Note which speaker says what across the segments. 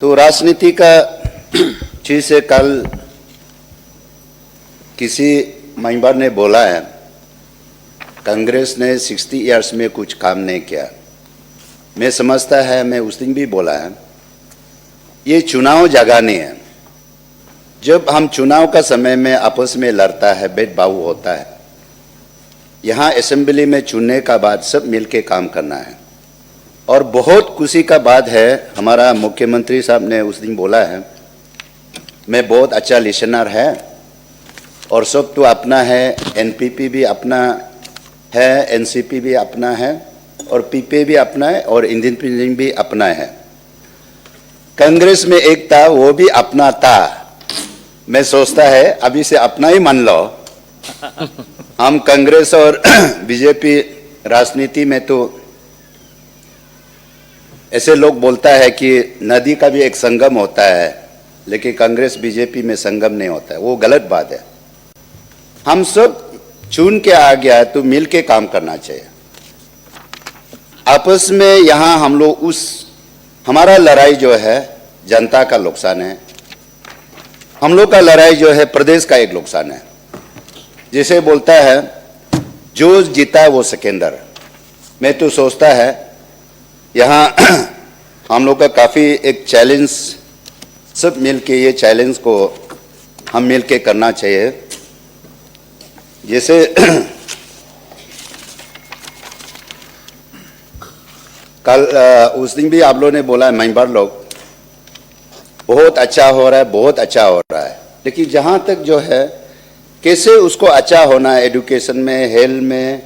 Speaker 1: तो राजनीति का चीज से कल किसी मेंबर ने बोला है कांग्रेस ने 60 इयर्स में कुछ काम नहीं किया। मैं समझता है, मैं उस दिन भी बोला है, ये चुनाव जगाने है। जब हम चुनाव का समय में आपस में लड़ता है, भेदभाव होता है, यहाँ असेंबली में चुनने का बाद सब मिलके काम करना है। और बहुत खुशी का बात है, हमारा मुख्यमंत्री साहब ने उस दिन बोला है, मैं बहुत अच्छा लिसनर है और सब तो अपना है, एनपीपी भी अपना है, एनसीपी भी अपना है और पीपी भी अपना है और इंडियन भी अपना है। कांग्रेस में एक था, वो भी अपना था। मैं सोचता है अभी से अपना ही मान लो। हम कांग्रेस और बीजेपी राजनीति में तो ऐसे लोग बोलता है कि नदी का भी एक संगम होता है, लेकिन कांग्रेस बीजेपी में संगम नहीं होता है। वो गलत बात है। हम सब चुन के आ गया तो मिल के काम करना चाहिए आपस में। यहाँ हम लोग हमारा लड़ाई जो है जनता का नुकसान है, हम लोग का लड़ाई जो है प्रदेश का एक नुकसान है। जिसे बोलता है जो जीता है वो सिकंदर। मैं तो सोचता है यहाँ हम लोग का काफी एक चैलेंज, सब मिलके ये चैलेंज को हम मिलके करना चाहिए। जैसे कल उस दिन भी आप लोगों ने बोला है, मेंबर लोग बहुत अच्छा हो रहा है, बहुत अच्छा हो रहा है, लेकिन जहां तक जो है कैसे उसको अच्छा होना है, एजुकेशन में, हेल्थ में,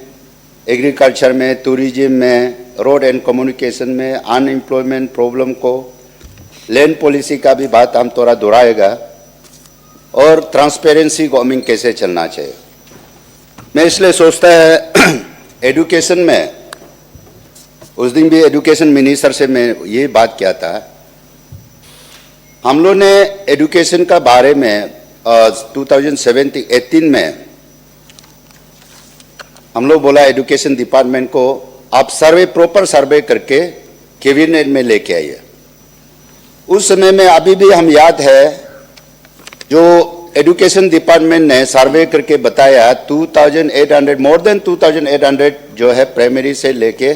Speaker 1: एग्रीकल्चर में, टूरिज्म में, रोड एंड कम्युनिकेशन में, अनएम्प्लॉयमेंट प्रॉब्लम को, लैंड पॉलिसी का भी बात हम थोड़ा दोहराएगा और ट्रांसपेरेंसी गवर्नमेंट कैसे चलना चाहिए। मैं इसलिए सोचता है एजुकेशन में, उस दिन भी एजुकेशन मिनिस्टर से मैं ये बात किया था, हम लोग ने एजुकेशन का बारे में 2017-18 में हम लोग बोला एजुकेशन डिपार्टमेंट को आप सर्वे, प्रॉपर सर्वे करके कैबिनेट में लेके आइए। उस समय में अभी भी हम याद है, जो एजुकेशन डिपार्टमेंट ने सर्वे करके बताया 2800, मोर देन 2800 जो है प्राइमरी से लेके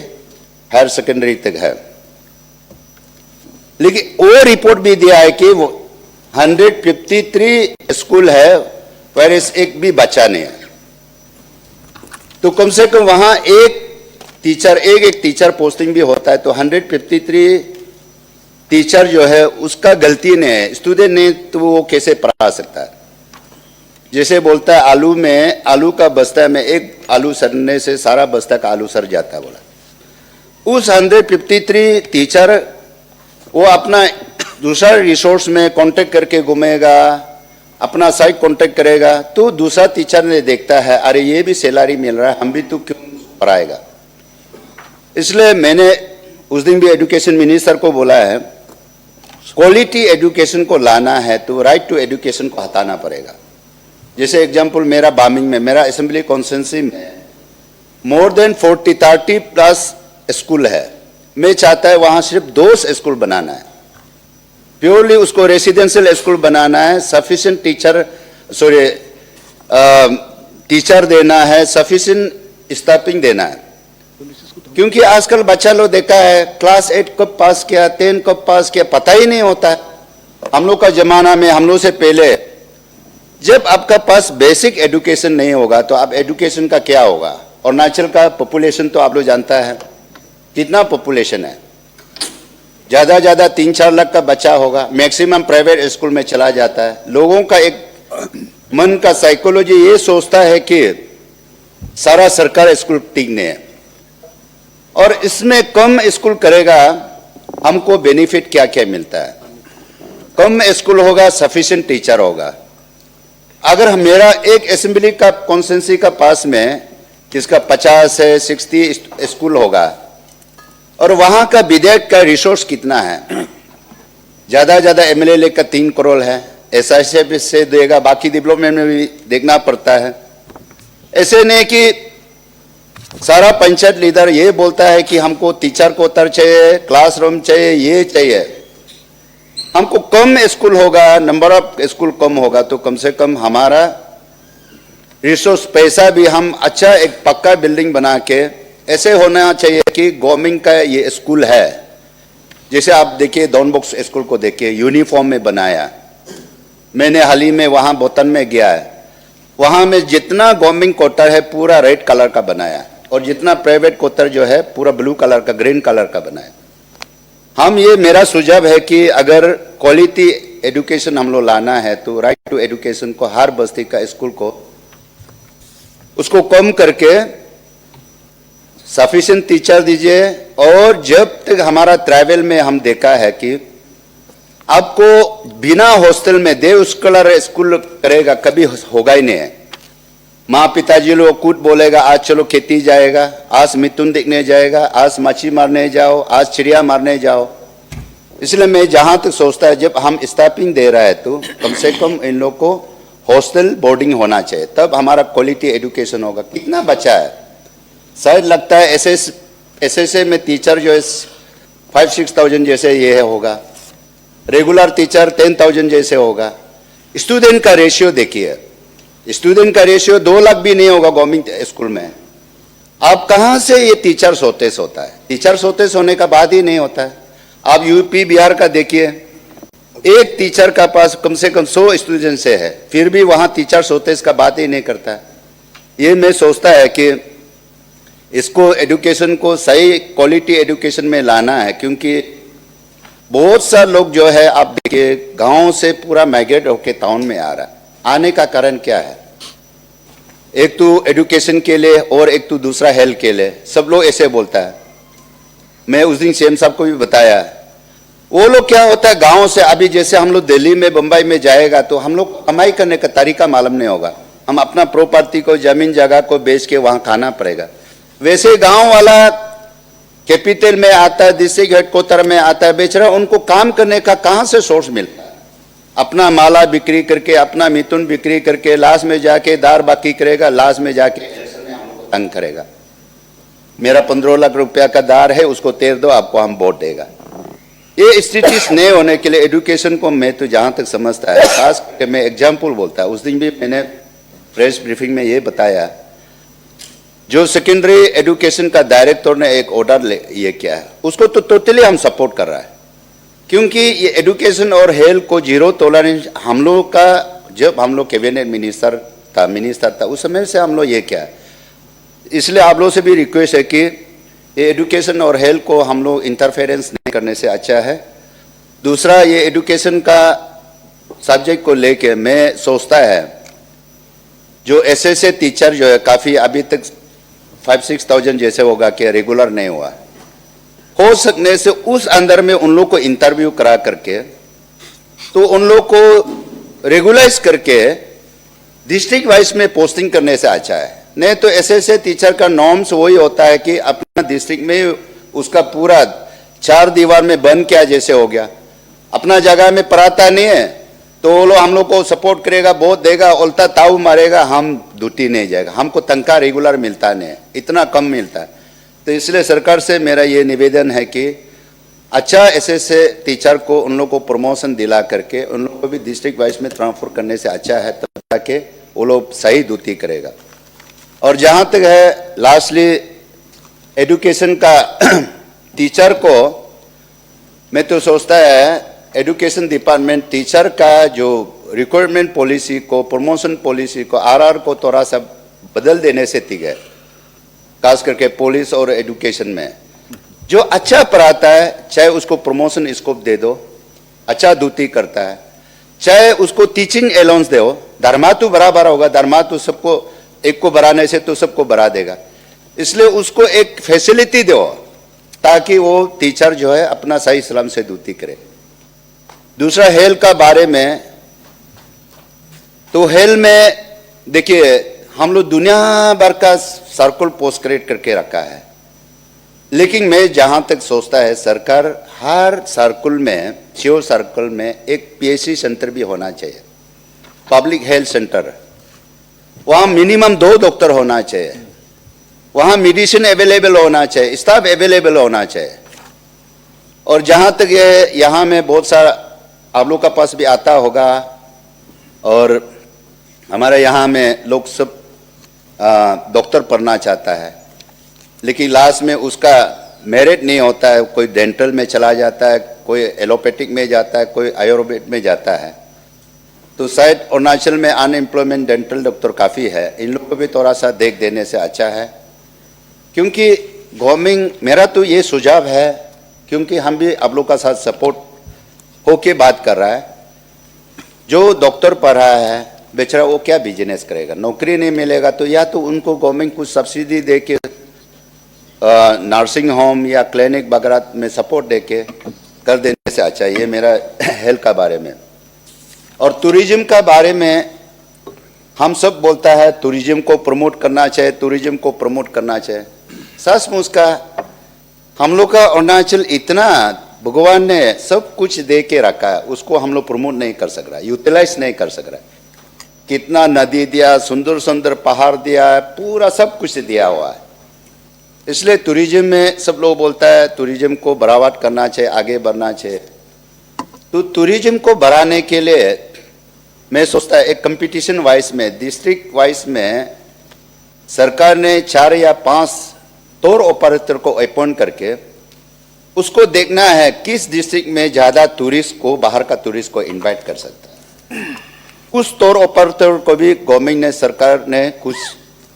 Speaker 1: हायर सेकेंडरी तक है। लेकिन वो रिपोर्ट भी दिया है कि वो 153 स्कूल है, वैरिस एक भी बच्चा नहीं है। तो कम से कम वहां एक टीचर पोस्टिंग भी होता है, तो 153 टीचर जो है उसका गलती नहीं है, स्टूडेंट ने तो वो कैसे पढ़ा सकता है। जैसे बोलता है आलू का बस्ता में एक आलू सड़ने से सारा बस्ता का आलू सड़ जाता है बोला। उस 153 टीचर वो अपना दूसरा रिसोर्स में कांटेक्ट करके घूमेगा, अपना साइट कांटेक्ट करेगा, तो दूसरा टीचर ने देखता है अरे ये भी सैलरी मिल रहा है, हम भी तो क्यों पढ़ाएगा। इसलिए मैंने उस दिन भी एजुकेशन मिनिस्टर को बोला है, क्वालिटी एजुकेशन को लाना है तो राइट टू एजुकेशन को हटाना पड़ेगा। जैसे एग्जांपल मेरा बामिंग में, मेरा असेंबली कॉन्स्टिट्यूंसी में मोर देन 30 प्लस स्कूल है। मैं चाहता है वहां सिर्फ 2 स्कूल बनाना है, प्योरली उसको रेसिडेंशियल स्कूल बनाना है, सफिशिएंट टीचर देना है, सफिशिएंट स्टाफिंग देना है। क्योंकि आजकल बच्चा लोग देखा है क्लास 8 कब पास किया, 10 कब पास किया, पता ही नहीं होता है। हम लोग का जमाना में, हम लोग से पहले, जब आपका पास बेसिक एजुकेशन नहीं होगा तो आप एजुकेशन का क्या होगा। अरुणाचल का पॉपुलेशन तो आप लोग जानता है कितना पॉपुलेशन है, ज्यादा 3-4 लाख का बच्चा होगा, मैक्सिमम प्राइवेट स्कूल में चला जाता है। लोगों का एक मन का साइकोलॉजी ये सोचता है कि सारा सरकार स्कूल ठीक नहीं है, और इसमें कम स्कूल करेगा हमको बेनिफिट क्या क्या मिलता है। कम स्कूल होगा, सफिशिएंट टीचर होगा। अगर मेरा एक असेंबली का कॉन्स्टिट्यूंसी का पास में जिसका 50 से 60 स्कूल होगा, और वहां का विधायक का रिसोर्स कितना है, ज्यादा एमएलए लेकर 3 करोड़ है, एसआईसी से देगा, बाकी डेवलपमेंट में भी देखना पड़ता है। ऐसे नहीं कि सारा पंचायत लीडर ये बोलता है कि हमको टीचर को उतर चाहिए, क्लासरूम चाहिए, ये चाहिए। हमको कम स्कूल होगा, नंबर ऑफ स्कूल कम होगा, तो कम से कम हमारा रिसोर्स पैसा भी हम अच्छा एक पक्का बिल्डिंग बना के ऐसे होना चाहिए कि गवर्नमेंट का ये स्कूल है। जैसे आप देखिए डॉन बॉस्क स्कूल को देखिए, यूनिफॉर्म में बनाया। मैंने हाल ही में वहां बोतन में गया है, वहां में जितना गवर्नमेंट क्वार्टर है पूरा रेड कलर का बनाया और जितना प्राइवेट क्वार्टर जो है पूरा ब्लू कलर का, ग्रीन कलर का बनाया। हम ये मेरा सुझाव है कि अगर क्वालिटी एजुकेशन हम लोग लाना है तो राइट टू एजुकेशन को हर बस्ती का स्कूल को उसको कम करके सफिशिएंट टीचर दीजिए। और जब तक हमारा ट्रैवल में हम देखा है कि आपको बिना हॉस्टल में दे स्कॉलर स्कूल करेगा कभी होगा ही नहीं है। माँ पिताजी लोग कूट बोलेगा आज चलो खेती जाएगा, आज मिथुन देखने जाएगा, आज मछली मारने जाओ, आज चिड़िया मारने जाओ। इसलिए मैं जहां तक सोचता है जब हम स्टाफिंग दे रहा है तो कम से कम इन लोग को हॉस्टल बोर्डिंग होना चाहिए, तब हमारा क्वालिटी एजुकेशन होगा। कितना बचा है, शायद लगता है एसएसए में टीचर जो है 5-6,000 जैसे ये होगा, रेगुलर टीचर 10,000 जैसे होगा। स्टूडेंट का रेशियो देखिए, स्टूडेंट का रेशियो 2 लाख भी नहीं होगा गवर्नमेंट स्कूल में। आप कहां से ये टीचर्स होता है, टीचर्स होने का बात ही नहीं होता है। आप यूपी बिहार का देखिए, एक टीचर का पास कम से कम 100 स्टूडेंट से है, फिर भी वहां टीचर्स होते इसका बात ही नहीं करता। ये मैं सोचता है कि इसको एजुकेशन को सही क्वालिटी एजुकेशन में लाना है, क्योंकि बहुत सारे लोग जो है आप देखिए गांव से पूरा माइग्रेट होकर टाउन में आ रहा है। आने का कारण क्या है, एक तो एजुकेशन के लिए और एक तो दूसरा हेल्थ के लिए। सब लोग ऐसे बोलता है। मैं उस दिन सीएम साहब को भी बताया, वो लोग क्या होता है गांव से, अभी जैसे हम लोग दिल्ली में बंबई में जाएगा तो हम लोग कमाई करने का तरीका मालूम नहीं होगा, हम अपना प्रॉपर्टी को जमीन जगह को बेच के वहां खाना पड़ेगा। वैसे गांव वाला कैपिटल में आता है, डिस्ट्रिक्ट हेडक्वार्टर में आता है, बेच रहा है, उनको काम करने का कहां से सोर्स मिलता है? अपना माला बिक्री करके, अपना मिथुन बिक्री करके लास्ट में जाके दार बाकी करेगा, लास्ट में जाके तंग करेगा। मेरा 15 लाख रुपया का दार है, उसको तेर दो, आपको हम वोट देगा। ये स्थिति नहीं होने के लिए एजुकेशन को मैं तो जहां तक समझता है, खास करके मैं एग्जाम्पल बोलता है, उस दिन भी मैंने प्रेस ब्रीफिंग में ये बताया, जो सेकेंडरी एजुकेशन का डायरेक्टर ने एक ऑर्डर ये किया है, उसको तो टोटली हम सपोर्ट कर रहा है, क्योंकि ये एजुकेशन और हेल्थ को जीरो टॉलरेंस हम लोग का, जब हम लोग कैबिनेट मिनिस्टर था उस समय से हम लोग ये किया है। इसलिए आप लोगों से भी रिक्वेस्ट है कि ये एजुकेशन और हेल्थ को हम लोग इंटरफेरेंस नहीं करने से अच्छा है। दूसरा, ये एजुकेशन का सब्जेक्ट को लेके मैं सोचता है जो एसएसए टीचर जो है काफ़ी अभी तक 5-6,000 जैसे होगा कि रेगुलर नहीं हुआ, हो सकने से उस अंदर में उन लोग को इंटरव्यू करा करके तो उन लोग को रेगुलाइज करके डिस्ट्रिक्ट वाइज में पोस्टिंग करने से अच्छा है। नहीं तो एसएसए टीचर का नॉर्म्स वही होता है कि अपना डिस्ट्रिक्ट में उसका पूरा 4 दीवार में बंद किया जैसे हो गया, अपना जगह में पढ़ाता नहीं है तो वो लोग हम लोग को सपोर्ट करेगा, वोट देगा, उल्टा ताऊ मारेगा, हम ड्यूटी नहीं जाएगा, हमको तनख्वाह रेगुलर मिलता नहीं है, इतना कम मिलता है। तो इसलिए सरकार से मेरा ये निवेदन है कि अच्छा एसएसए टीचर को उन लोग को प्रमोशन दिला करके उन लोग को भी डिस्ट्रिक्ट वाइज में ट्रांसफर करने से अच्छा है, तब ताकि वो लोग सही ड्यूटी करेगा। और जहाँ तक है लास्टली एजुकेशन का टीचर को, मैं तो सोचता है एजुकेशन डिपार्टमेंट टीचर का जो रिक्रूटमेंट पॉलिसी को, प्रमोशन पॉलिसी को, आरआर को थोड़ा सा बदल देने से ठीक है, खास करके पुलिस और एजुकेशन में। जो अच्छा पढ़ाता है चाहे उसको प्रमोशन स्कोप दे दो, अच्छा ड्यूटी करता है, चाहे उसको टीचिंग अलाउंस दो, धर्मा तो बराबर होगा, धर्मा तो सबको, एक को बढ़ाने से तो सबको बढ़ा देगा, इसलिए उसको एक फैसिलिटी दो ताकि वो टीचर जो है अपना सही सलाम से ड्यूटी करे। दूसरा हेल्थ का बारे में, तो हेल्थ में देखिए हम लोग दुनिया भर का सर्कल पोस्ट क्रिएट करके रखा है, लेकिन मैं जहां तक सोचता है सरकार हर सर्कल में, श्योर सर्कल में एक पीएचसी सेंटर भी होना चाहिए, पब्लिक हेल्थ सेंटर। वहां मिनिमम 2 डॉक्टर होना चाहिए, वहां मेडिसिन अवेलेबल होना चाहिए, स्टाफ अवेलेबल होना चाहिए। और जहां तक ये यहाँ में बहुत सारा आप लोग का पास भी आता होगा, और हमारे यहाँ में लोग सब डॉक्टर पढ़ना चाहता है, लेकिन लास्ट में उसका मेरिट नहीं होता है। कोई डेंटल में चला जाता है, कोई एलोपैथिक में जाता है, कोई आयुर्वेद में जाता है। तो शायद अरुणाचल में अनएम्प्लॉयमेंट डेंटल डॉक्टर काफ़ी है, इन लोगों को भी थोड़ा सा देख देने से अच्छा है। क्योंकि गवर्नमेंट, मेरा तो ये सुझाव है, क्योंकि हम भी आप लोग का साथ सपोर्ट होके बात कर रहा है। जो डॉक्टर पढ़ रहा है बेचारा, वो क्या बिजनेस करेगा? नौकरी नहीं मिलेगा तो या तो उनको गवर्नमेंट कुछ सब्सिडी दे के नर्सिंग होम या क्लिनिक वगैरह में सपोर्ट दे के कर देने से अच्छा। ये मेरा हेल्थ का बारे में। और टूरिज्म का बारे में हम सब बोलता है टूरिज्म को प्रमोट करना चाहिए, टूरिज्म को प्रमोट करना चाहिए। सचमुच का हम लोग का अरुणाचल इतना भगवान ने सब कुछ दे के रखा है, उसको हम लोग प्रमोट नहीं कर सक रहा, यूटिलाइज नहीं कर सक रहा। कितना नदी दिया, सुंदर सुंदर पहाड़ दिया है, पूरा सब कुछ दिया हुआ है। इसलिए टूरिज्म में सब लोग बोलता है टूरिज्म को बढ़ावा करना चाहिए, आगे बढ़ना चाहिए। तो टूरिज्म को बढ़ाने के लिए मैं सोचता है एक कंपटीशन वाइज में, डिस्ट्रिक्ट वाइज में सरकार ने 4 या 5 टूर ऑपरेटर को अपॉइंट करके उसको देखना है किस डिस्ट्रिक्ट में ज़्यादा टूरिस्ट को, बाहर का टूरिस्ट को इनवाइट कर सकता है। कुछ टूर ऑपरेटर को भी गवर्नमेंट ने, सरकार ने कुछ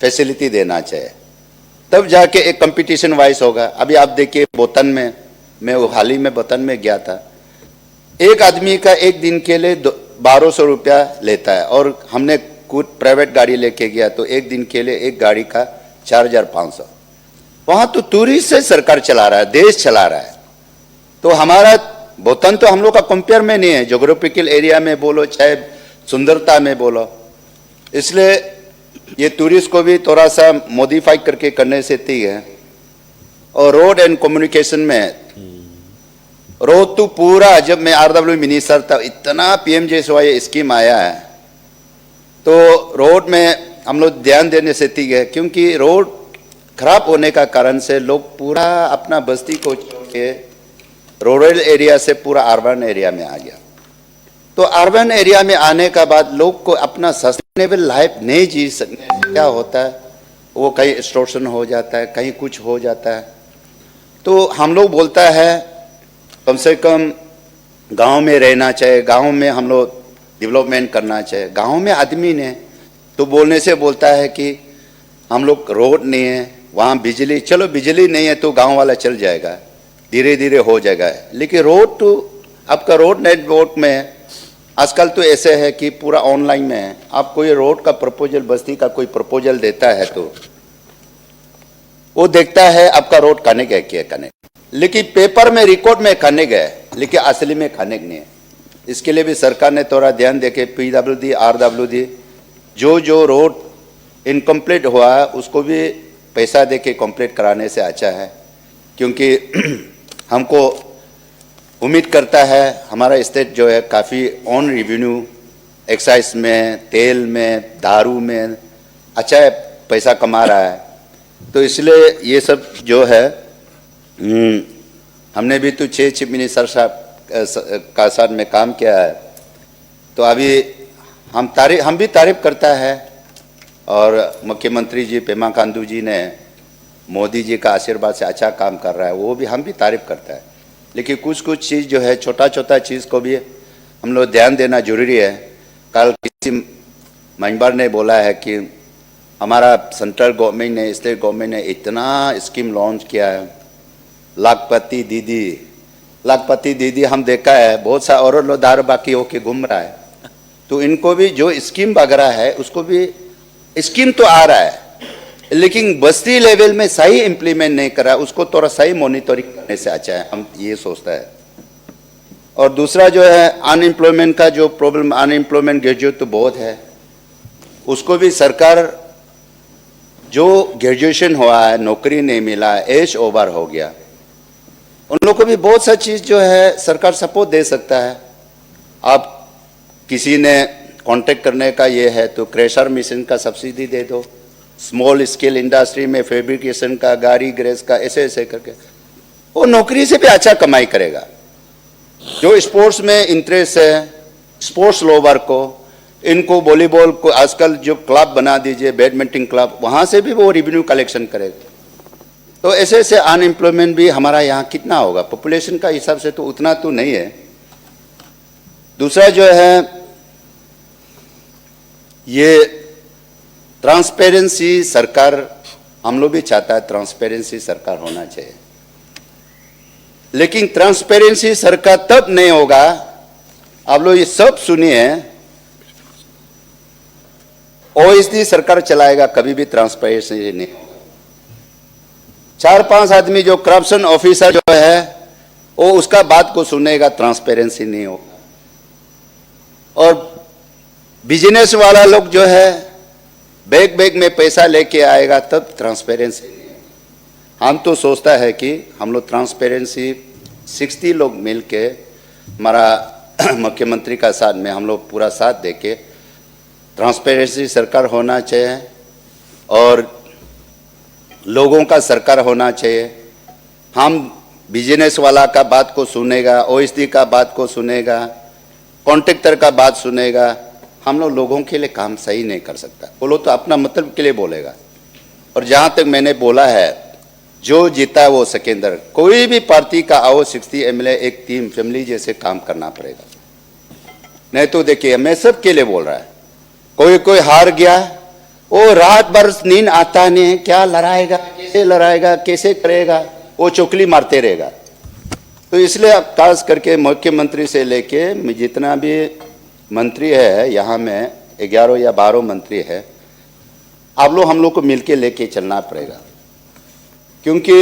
Speaker 1: फैसिलिटी देना चाहिए, तब जाके एक कंपटीशन वाइज होगा। अभी आप देखिए बोतन में, मैं हाल ही में बोतन में गया था, एक आदमी का एक दिन के लिए 1200 रुपया लेता है, और हमने कुछ प्राइवेट गाड़ी लेके गया तो एक दिन के लिए एक गाड़ी का 4500। वहां तो टूरिस्ट से सरकार चला रहा है, देश चला रहा है। तो हमारा बोतन तो हम लोग का कंपेयर में नहीं है, जोग्राफिकल एरिया में बोलो चाहे सुंदरता में बोलो। इसलिए ये टूरिस्ट को भी थोड़ा सा मॉडिफाई करके करने से ठीक है। और रोड एंड कम्युनिकेशन में, रोड तो पूरा, जब मैं आरडब्ल्यू मिनिस्टर था इतना पीएमजेएसवाई स्कीम आया है, तो रोड में हम लोग ध्यान देने से ठीक है। क्योंकि रोड खराब होने का कारण से लोग पूरा अपना बस्ती को छोड़ के रूरल एरिया से पूरा अर्बन एरिया में आ गया। तो अर्बन एरिया में आने का बाद लोग को अपना सस्टेनेबल लाइफ नहीं जी सकते। क्या होता है, वो कहीं एक्सटॉर्शन हो जाता है, कहीं कुछ हो जाता है। तो हम लोग बोलता है कम से कम गांव में रहना चाहिए, गांव में हम लोग डेवलपमेंट करना चाहिए। गांव में आदमी ने तो बोलने से बोलता है कि हम लोग रोड नहीं है, वहाँ बिजली, चलो बिजली नहीं है तो गांव वाला चल जाएगा, धीरे धीरे हो जाएगा। लेकिन रोड तो आपका रोड नेटवर्क में आजकल तो ऐसे है कि पूरा ऑनलाइन में है। आप कोई रोड का प्रपोजल, बस्ती का कोई प्रपोजल देता है तो वो देखता है आपका रोड खाने गए क्या खाने, लेकिन पेपर में रिकॉर्ड में खाने गए, लेकिन असली में खाने नहीं है। इसके लिए भी सरकार ने थोड़ा ध्यान देके PWD, RWD जो रोड इनकम्प्लीट हुआ है उसको भी पैसा देके कंप्लीट कराने से अच्छा है। क्योंकि हमको उम्मीद करता है हमारा स्टेट जो है काफ़ी ऑन रेवेन्यू एक्साइज में, तेल में, दारू में अच्छा पैसा कमा रहा है। तो इसलिए ये सब जो है हमने भी तो 6 चीफ मिनिस्टर साहब का साथ में काम किया है। तो अभी हम भी तारीफ करता है, और मुख्यमंत्री जी पेमा खांडू जी ने मोदी जी का आशीर्वाद से अच्छा काम कर रहा है, वो भी हम भी तारीफ करता है। लेकिन कुछ चीज़ जो है, छोटा चीज़ को भी हम लोग ध्यान देना जरूरी है। कल किसी मेंबर ने बोला है कि हमारा सेंट्रल गवर्नमेंट ने, स्टेट गवर्नमेंट ने इतना स्कीम लॉन्च किया है, लाखपति दीदी हम देखा है, बहुत सा और लोग दारू बाकी होके घूम रहा है। तो इनको भी जो स्कीम वगैरह है उसको भी, स्कीम तो आ रहा है लेकिन बस्ती लेवल में सही इम्प्लीमेंट नहीं कर रहा है, उसको थोड़ा सही मॉनिटरिंग करने से अच्छा है, हम ये सोचता है। और दूसरा जो है अनएम्प्लॉयमेंट का जो प्रॉब्लम, अनएम्प्लॉयमेंट ग्रेजुएट तो बहुत है, उसको भी सरकार, जो ग्रेजुएशन हुआ है नौकरी नहीं मिला है, एज ओवर हो गया, उन लोगों को भी बहुत सा चीज़ जो है सरकार सपोर्ट दे सकता है। आप किसी ने कांटेक्ट करने का ये है तो क्रेशर मशीन का सब्सिडी दे दो, स्मॉल स्केल इंडस्ट्री में फैब्रिकेशन का, गाड़ी ग्रेस का, ऐसे ऐसे करके वो नौकरी से भी अच्छा कमाई करेगा। जो स्पोर्ट्स में इंटरेस्ट है, स्पोर्ट्स लोवर को, इनको वॉलीबॉल को आजकल जो क्लब बना दीजिए, बैडमिंटन क्लब, वहां से भी वो रेवेन्यू कलेक्शन करेगा। तो ऐसे ऐसे अनएम्प्लॉयमेंट भी हमारा यहाँ कितना होगा, पॉपुलेशन का हिसाब से तो उतना तो नहीं है। दूसरा जो है ये ट्रांसपेरेंसी, सरकार, हम लोग भी चाहता है ट्रांसपेरेंसी सरकार होना चाहिए, लेकिन ट्रांसपेरेंसी सरकार तब नहीं होगा, आप लोग ये सब सुनिए, ओएसडी सरकार चलाएगा, कभी भी ट्रांसपेरेंसी नहीं होगा। 4-5 आदमी जो करप्शन ऑफिसर जो है वो उसका बात को सुनेगा, ट्रांसपेरेंसी नहीं होगा। और बिजनेस वाला लोग जो है बैग बैग में पैसा लेके आएगा, तब ट्रांसपेरेंसी नहीं है। हम तो सोचता है कि हम लोग ट्रांसपेरेंसी 60 लोग मिलके, हमारा मुख्यमंत्री का साथ में हम लोग पूरा साथ देके ट्रांसपेरेंसी सरकार होना चाहिए और लोगों का सरकार होना चाहिए। हम बिजनेस वाला का बात को सुनेगा, ओएसडी का बात को सुनेगा, कॉन्ट्रैक्टर का बात सुनेगा। हम लोग लोगों के लिए काम सही नहीं कर सकता, वो लोग तो अपना मतलब के लिए बोलेगा। और जहाँ तक मैंने बोला है, जो जीता वो सेकेंडर, कोई भी पार्टी का आओ 60 एमएलए एक टीम फैमिली जैसे काम करना पड़ेगा। नहीं तो देखिए, मैं सब के लिए बोल रहा है, कोई हार गया, वो रात भर नींद आता नहीं, क्या लड़ाएगा, कैसे लड़ाएगा, कैसे करेगा, वो चुगली मारते रहेगा। तो इसलिए अब खास करके मुख्यमंत्री से लेके जितना भी मंत्री है, यहाँ में 11 या 12 मंत्री है, आप लोग हम लोग को मिलके लेके चलना पड़ेगा, क्योंकि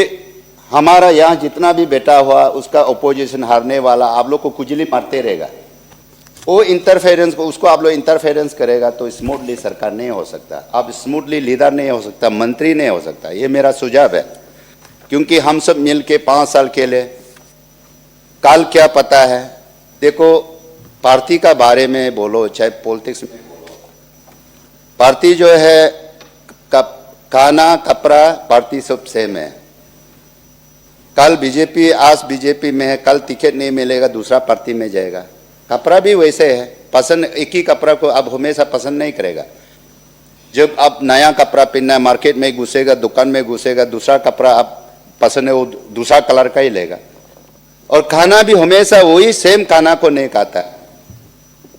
Speaker 1: हमारा यहाँ जितना भी बैठा हुआ उसका अपोजिशन हारने वाला आप लोग को कुचली मारते रहेगा। वो इंटरफेरेंस को, उसको आप लोग इंटरफेरेंस करेगा तो स्मूथली सरकार नहीं हो सकता, आप स्मूथली लीडर नहीं हो सकता, मंत्री नहीं हो सकता। ये मेरा सुझाव है, क्योंकि हम सब मिल के 5 साल के लिए, काल क्या पता है। देखो, पार्टी का बारे में बोलो चाहे पॉलिटिक्स में बोलो, पार्टी जो है खाना कपड़ा पार्टी सब सेम है। कल बीजेपी, आज बीजेपी में है, कल टिकट नहीं मिलेगा दूसरा पार्टी में जाएगा। कपड़ा भी वैसे है, पसंद एक ही कपड़ा को अब हमेशा पसंद नहीं करेगा। जब आप नया कपड़ा पहनना है, मार्केट में घुसेगा, दुकान में घुसेगा, दूसरा कपड़ा आप पसंद है वो दूसरा कलर का ही लेगा। और खाना भी हमेशा वही सेम खाना को नहीं खाता है,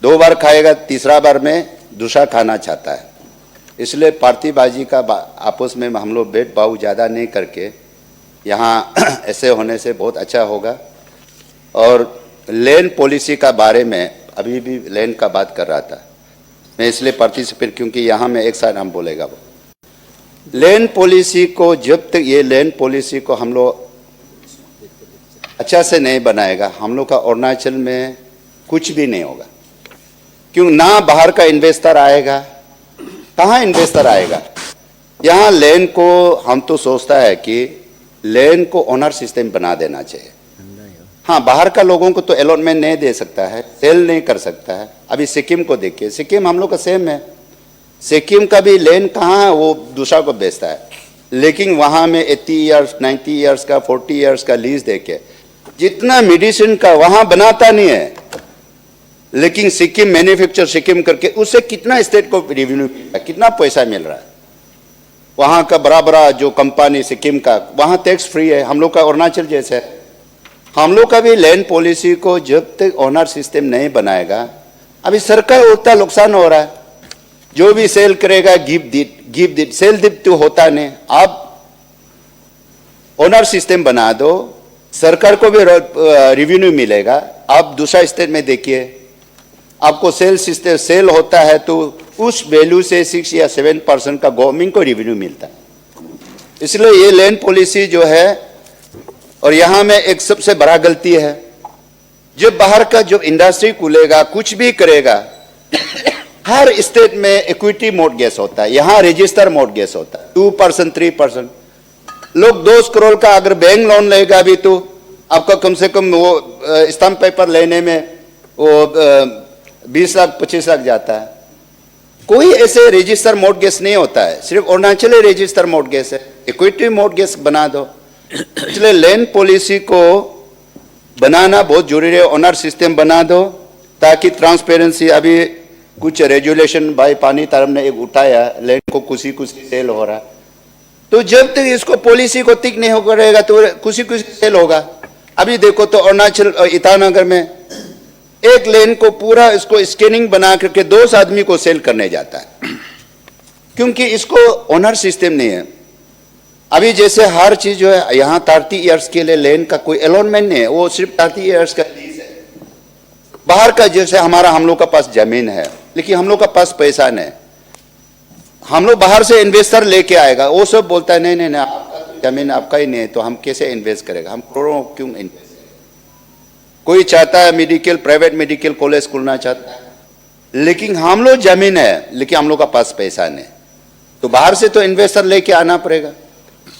Speaker 1: 2 बार खाएगा, तीसरा बार में दूसरा खाना चाहता है। इसलिए पार्टीबाजी का आपस में हम लोग भेदभाव ज़्यादा नहीं करके यहाँ ऐसे होने से बहुत अच्छा होगा। और लैंड पॉलिसी का बारे में अभी भी लैंड का बात कर रहा था मैं, इसलिए पार्टिसिपेट, क्योंकि यहाँ में एक साथ हम बोलेगा वो लैंड पॉलिसी को, जब तक ये लैंड पॉलिसी को हम लोग अच्छा से नहीं बनाएगा, हम लोग का अरुणाचल में कुछ भी नहीं होगा। क्यों ना बाहर का इन्वेस्टर आएगा, कहाँ इन्वेस्टर आएगा। यहाँ लैंड को हम तो सोचता है कि लैंड को ओनर सिस्टम बना देना चाहिए। हाँ, बाहर का लोगों को तो अलॉटमेंट नहीं दे सकता है, सेल नहीं कर सकता है। अभी सिक्किम को देखिए, सिक्किम हम लोग का सेम है, सिक्किम का भी लैंड कहाँ है, वो दूसरा को बेचता है, लेकिन वहाँ में 80 ईयर्स 90 ईयर्स का 40 ईयर्स का लीज देके जितना मेडिसिन का वहाँ बनाता नहीं है, लेकिन सिक्किम मैन्युफैक्चर सिक्किम करके उससे कितना स्टेट को रेवेन्यू, कितना पैसा मिल रहा है। वहाँ का बड़ा बड़ा जो कंपनी सिक्किम का, वहाँ टैक्स फ्री है, हम लोग का अरुणाचल जैसे है। हम लोग का भी लैंड पॉलिसी को जब तक ओनर सिस्टम नहीं बनाएगा, अभी सरकार उतना नुकसान हो रहा है। जो भी सेल करेगा गिव दिट, सेल दिट तो होता नहीं। आप ओनर सिस्टम बना दो, सरकार को भी रेवेन्यू मिलेगा। आप दूसरा स्टेट में देखिए, आपको सेल सिस्टम सेल होता है तो उस वैल्यू से 6 या 7% का गवर्नमेंट को रेवेन्यू मिलता है। इसलिए ये लैंड पॉलिसी जो है, और यहाँ में एक सबसे बड़ा गलती है, जब बाहर का जो इंडस्ट्री खुलेगा, कुछ भी करेगा, हर स्टेट में इक्विटी मॉर्गेज होता है, यहाँ रजिस्टर मॉर्गेज होता है 2% 3%। लोग 2 करोड़ का अगर बैंक लोन लेगा भी तो आपका कम से कम वो स्टैम्प पेपर लेने में वो 20 लाख 25 लाख जाता है। कोई ऐसे रजिस्टर मॉर्गेज नहीं होता है, सिर्फ अरुणाचल रजिस्टर मॉर्गेज है। इक्विटी मॉर्गेज बना दो। इसलिए लैंड पॉलिसी को बनाना बहुत जरूरी है। ऑनर सिस्टम बना दो ताकि ट्रांसपेरेंसी, अभी कुछ रेजुलेशन भाई पानी तरफ ने एक उठाया, लैंड को कुछ सेल हो रहा, तो जब तक इसको पॉलिसी को टिक नहीं करेगा तो कुछ सेल होगा। अभी देखो तो अरुणाचल ईटानगर में एक लेन को पूरा इसको स्कैनिंग बना करके 2 आदमी को सेल करने जाता है, क्योंकि इसको ओनर सिस्टम नहीं है। अभी जैसे हर चीज जो है यहाँ 30 ईयर्स के लिए लेन का कोई अलॉटमेंट नहीं है, वो सिर्फ 30 ईयर्स का लीज है। बाहर का जैसे हम लोग का पास जमीन है, लेकिन हम लोग का पास पैसा नहीं, हम लोग बाहर से इन्वेस्टर लेके आएगा, वो सब बोलता है नहीं नहीं नहीं, आपका जमीन आपका ही नहीं है तो हम कैसे इन्वेस्ट करेगा, हम करोड़ों क्यों इन्वेस्ट करें। कोई चाहता है मेडिकल, प्राइवेट मेडिकल कॉलेज खोलना चाहता है, लेकिन हम लोग जमीन है लेकिन हम लोग का पास पैसा नहीं, तो बाहर से तो इन्वेस्टर लेके आना पड़ेगा।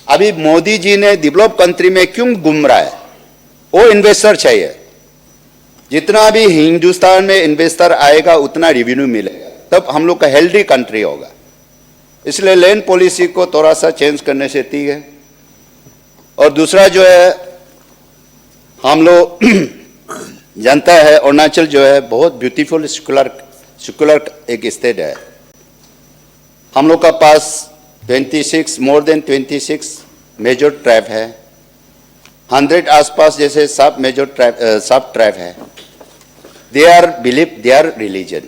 Speaker 1: अभी मोदी जी ने डेवलप कंट्री में क्यों घूम रहा है, वो इन्वेस्टर चाहिए। जितना भी हिंदुस्तान में इन्वेस्टर आएगा उतना रेवेन्यू मिलेगा, तब हम लोग का हेल्दी कंट्री होगा। इसलिए लैंड पॉलिसी को थोड़ा सा चेंज करने से ठीक है। और दूसरा जो है, हम लोग जानता है अरुणाचल जो है बहुत ब्यूटीफुल सेकुलर एक स्टेट है। हम लोग का पास मोर देन 26 मेजर ट्राइब है, 100 आसपास जैसे सब मेजर ट्राइब, सब ट्राइब है। They are believe their religion.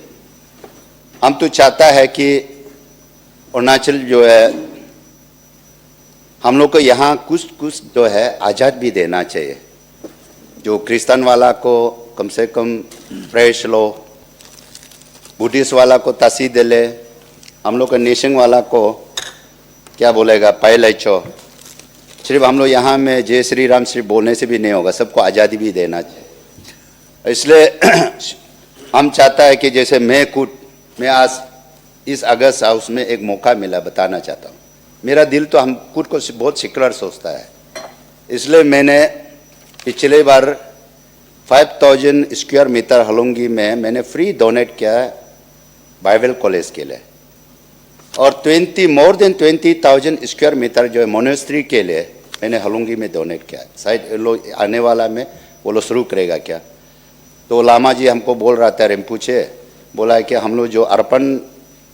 Speaker 1: हम तो चाहता है कि अरुणाचल जो है हम लोग को यहाँ कुछ जो है आज़ाद भी देना चाहिए। जो क्रिश्चियन वाला को कम से कम फ्रेश लो, बुद्धिस्ट वाला को तासी दे ले, हम लोग का नेशन वाला को क्या बोलेगा पहले चो। सिर्फ हम लोग यहाँ में जय श्री राम सिर्फ बोलने से भी नहीं होगा, सबको आज़ादी भी देना चाहिए। इसलिए हम चाहता है कि जैसे मैं आज इस अगस्त हाउस में एक मौका मिला, बताना चाहता हूँ। मेरा दिल तो हम खुद को बहुत सेकुलर सोचता है, इसलिए मैंने पिछले बार 5000 स्क्वायर मीटर हलुंगी में मैंने फ्री डोनेट किया बाइबल कॉलेज के लिए, और मोर देन 20,000 स्क्वायर मीटर जो है मोनेस्ट्री के लिए मैंने हलुंगी में डोनेट किया। शायद लोग आने वाला में वो लोग शुरू करेगा क्या। तो लामा जी हमको बोल रहा था, रिम्पूचे बोला है कि हम लोग जो अर्पण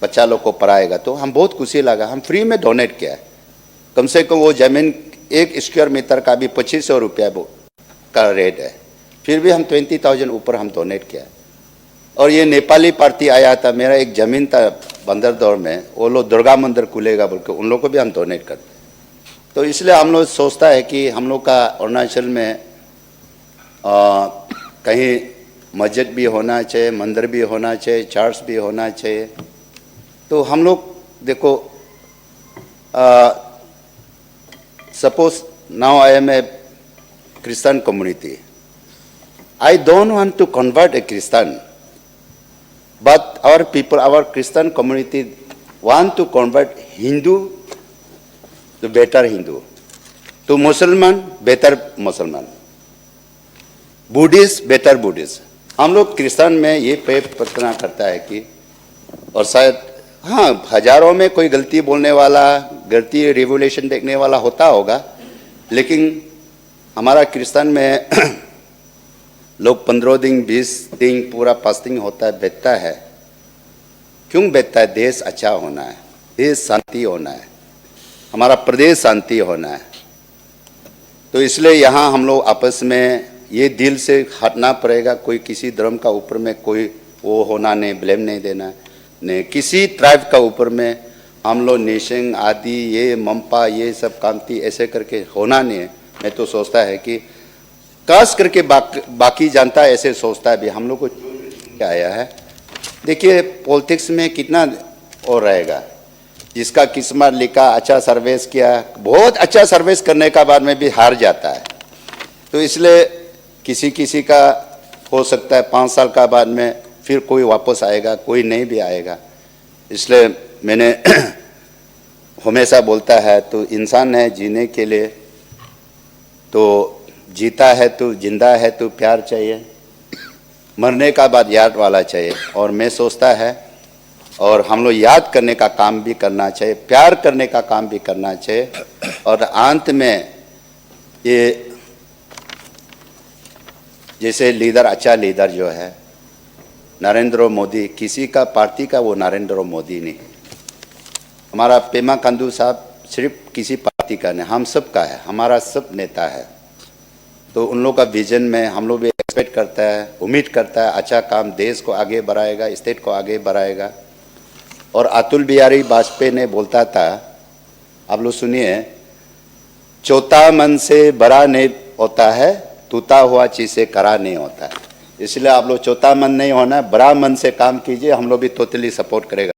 Speaker 1: बच्चा लोग को पढ़ाएगा, तो हम बहुत खुशी लगा, हम फ्री में डोनेट किया। कम से कम वो जमीन 1 स्क्वायर मीटर का भी 2500 रुपया का रेट है, फिर भी हम 20,000 ऊपर हम डोनेट किया। और ये नेपाली पार्टी आया था, मेरा एक ज़मीन था बंदरदौर में, वो लोग दुर्गा मंदिर खुलेगा बोल के उन लोग को भी हम डोनेट करते। तो इसलिए हम लोग सोचता है कि हम लोग का अरुणाचल में कहीं मस्जिद भी होना चाहिए, मंदिर भी होना चाहिए, चर्च भी होना चाहिए। तो हम लोग देखो, suppose now I am a Christian community. I don't want to convert a Christian, but our people, our Christian community want to convert Hindu to better Hindu, to Muslim better Muslim, Buddhist better Buddhist. हम लोग Christian में ये प्रार्थना करता है कि, और शायद हाँ हजारों में कोई गलती बोलने वाला, गलती रिवोल्यूशन देखने वाला होता होगा, लेकिन हमारा क्रिश्चियन में लोग 15 दिन 20 दिन पूरा फास्टिंग होता है, बैठता है। क्यों बैठता है? देश अच्छा होना है, देश शांति होना है, हमारा प्रदेश शांति होना है। तो इसलिए यहाँ हम लोग आपस में ये दिल से हटना पड़ेगा। कोई किसी धर्म का ऊपर में कोई वो होना नहीं, ब्लेम नहीं देना नहीं, किसी ट्राइब का ऊपर में हम लोग नेशन आदि ये मम्पा ये सब कामती ऐसे करके होना नहीं है। मैं तो सोचता है कि खास करके बाकी जनता ऐसे सोचता है भी हम लोग को क्या आया है। देखिए पॉलिटिक्स में कितना और रहेगा, जिसका किस्मत लिखा, अच्छा सर्विस किया, बहुत अच्छा सर्विस करने का बाद में भी हार जाता है। तो इसलिए किसी का हो सकता है 5 साल का बाद में फिर कोई वापस आएगा, कोई नहीं भी आएगा। इसलिए मैंने हमेशा बोलता है, तो इंसान है जीने के लिए, तो जीता है तो जिंदा है तो प्यार चाहिए, मरने का बाद याद वाला चाहिए। और मैं सोचता है, और हम लोग याद करने का काम भी करना चाहिए, प्यार करने का काम भी करना चाहिए। और अंत में ये जैसे लीडर, अच्छा लीडर जो है नरेंद्र मोदी, किसी का पार्टी का वो नरेंद्र मोदी नहीं है। हमारा पेमा खांडू साहब सिर्फ किसी पार्टी का नहीं, हम सब का है, हमारा सब नेता है। तो उन लोगों का विजन में हम लोग भी एक्सपेक्ट करता है, उम्मीद करता है अच्छा काम देश को आगे बढ़ाएगा, स्टेट को आगे बढ़ाएगा। और अटल बिहारी वाजपेयी ने बोलता था, आप लोग सुनिए, चौथा मन से बड़ा नहीं होता है, टूटा हुआ चीज से करा नहीं होता है। इसलिए आप लोग चौथा मन नहीं होना, बड़ा मन से काम कीजिए, हम लोग भी टोटली सपोर्ट करेगा।